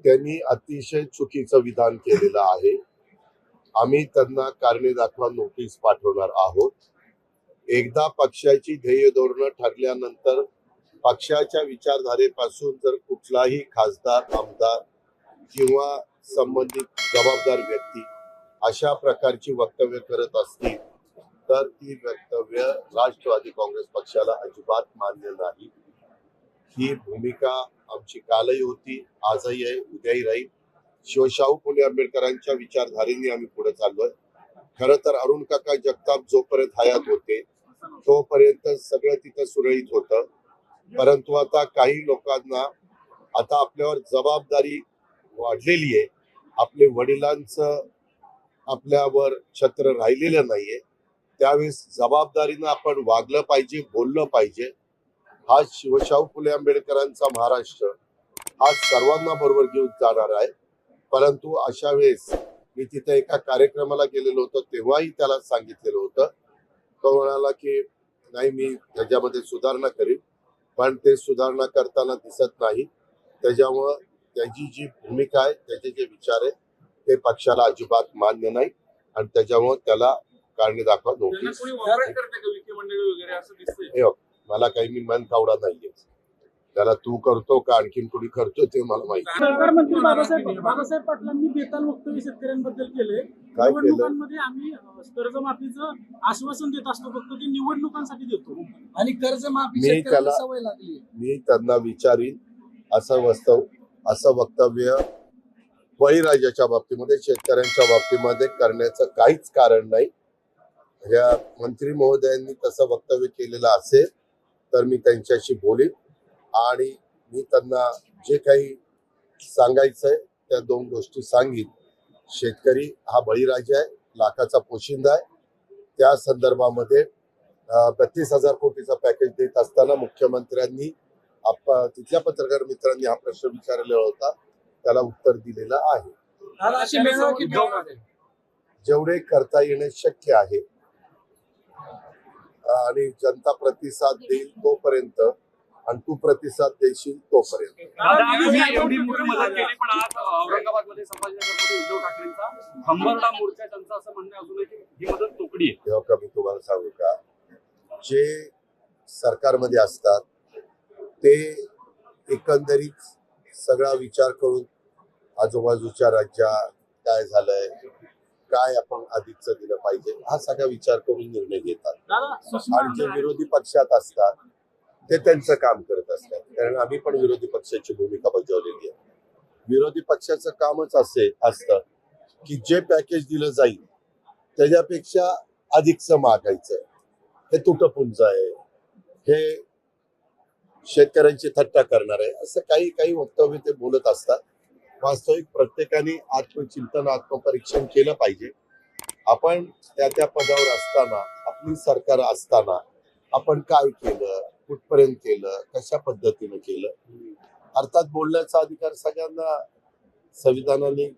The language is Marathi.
त्यांनी अतिशय चुकीचं विधान केलेलं आहे. आम्ही त्यांना कारणे दाखवा नोटीस पाठवणार आहोत. एकदा पक्षाची ध्येय धोरणं ठरल्यानंतर पक्षाच्या विचारधारेपासून जर कुठलाही खासदार, आमदार किंवा संबंधित जबाबदार व्यक्ती अशा प्रकारची वक्तव्य करत असतील तर ती वक्तव्य राष्ट्रवादी काँग्रेस पक्षाला अजिबात मान्य नाही. ही भूमिका आमची कालही होती, आजही आहे, उद्याही राहील. शिवशाहू फुले आंबेडकरांच्या विचारधारेने आम्ही पुढे चाललोय. खरं तर अरुण काका जगताप जोपर्यंत हयात होते तोपर्यंत सगळं तिथं सुरळीत होतं. परंतु आता काही लोकांना आता आपल्यावर जबाबदारी वाढलेली आहे. आपले वडिलांचं आपल्यावर छत्र राहिलेलं नाहीये. त्यावेळेस जबाबदारीनं आपण वागलं पाहिजे, बोललं पाहिजे. हा शिवशाहू फुले आंबेडकरांचा महाराष्ट्र हा सर्वांना बरोबर घेऊन जाणार आहे. परंतु अशा वेळेस मी तिथे एका कार्यक्रमाला गेलेलो होतो तेव्हाही त्याला सांगितलेलं होतं. तो म्हणाला की नाही, मी त्याच्यामध्ये सुधारणा करीन, पण ते सुधारणा करताना दिसत नाही. त्याच्यामुळं त्याची जी भूमिका आहे, त्याचे जे विचार आहे ते पक्षाला अजिबात मान्य नाही आणि त्याच्यामुळे त्याला कारणे दाखवा नोटीस. मला काही मी मन कावडा नाहीये. त्याला तू करतो का आणखीन कोणी करतो ते मला माहिती. सरकारमंत्री बाबासाहेब पाटलांनी बेताल वक्तव्य शेतकऱ्यांबद्दल केले. काय केलं? निवडणुकांमध्ये आम्ही कर्जमाफीचं आश्वासन देत असतो, फक्त ते निवडणुकांसाठी देतो आणि कर्जमाफी शेतकऱ्यांना सवय लागली. मी त्यांना विचारीन असं वक्तव्य बळीराजाच्या बाबतीमध्ये, शेतकऱ्यांच्या बाबतीमध्ये करण्याचं काहीच कारण नाही. या मंत्री महोदयांनी तसं वक्तव्य केलेलं असेल तर मी त्यांच्याशी बोलेन आणि मी त्यांना जे काही सांगायचंय त्या दोन गोष्टी सांगीन. शेतकरी हा बळीराजा आहे, लाखाचा पोशिंदा आहे. त्या संदर्भामध्ये 32,000 कोटीचा पॅकेज देत असताना मुख्यमंत्र्यांनी तिथल्या पत्रकार मित्रांनी हा प्रश्न विचारलेला होता, त्याला उत्तर दिलेलं आहे. जेवढे करता येणे शक्य आहे आणि जनता प्रतिसाद देईल तोपर्यंत आणि तू प्रतिसाद देशील तोपर्यंत. एवढी मोठी मदत केली, पण आज औरंगाबादमध्ये संभाजीनगरमध्ये उद्धव ठाकरेंचा हंबरडा मोर्चा, त्यांचं असं म्हणणं अजूनही की ही मदत तोकडी आहे. तेव्हा का मी तुम्हाला सांगू का, जे सरकारमध्ये असतात ते एकंदरीत सगळा विचार करून आजूबाजूच्या राज्यात काय झालंय, काय आपण अधिकचं दिलं पाहिजे, हा सगळा विचार करून निर्णय घेतात. आणि जे विरोधी पक्षात असतात ते त्यांचं काम करत असतात. कारण आम्ही पण विरोधी पक्षाची भूमिका बजावलेली आहे. विरोधी पक्षाचं कामच असे असतं की जे पॅकेज दिलं जाईल त्याच्यापेक्षा अधिकचं मागायचं. हे तुटपुंज आहे, हे शेतकऱ्यांची थट्टा करणार आहे, असं काही काही वक्तव्य ते बोलत असतात. वास्तविक प्रत्येकाने आत्मचिंतन, आत्मपरीक्षण केलं पाहिजे. आपण त्या पदावर असताना, आपली सरकार असताना आपण काय केलं, कुठपर्यंत केलं, कशा पद्धतीने केलं. अर्थात बोलण्याचा अधिकार सगळ्यांना संविधानाने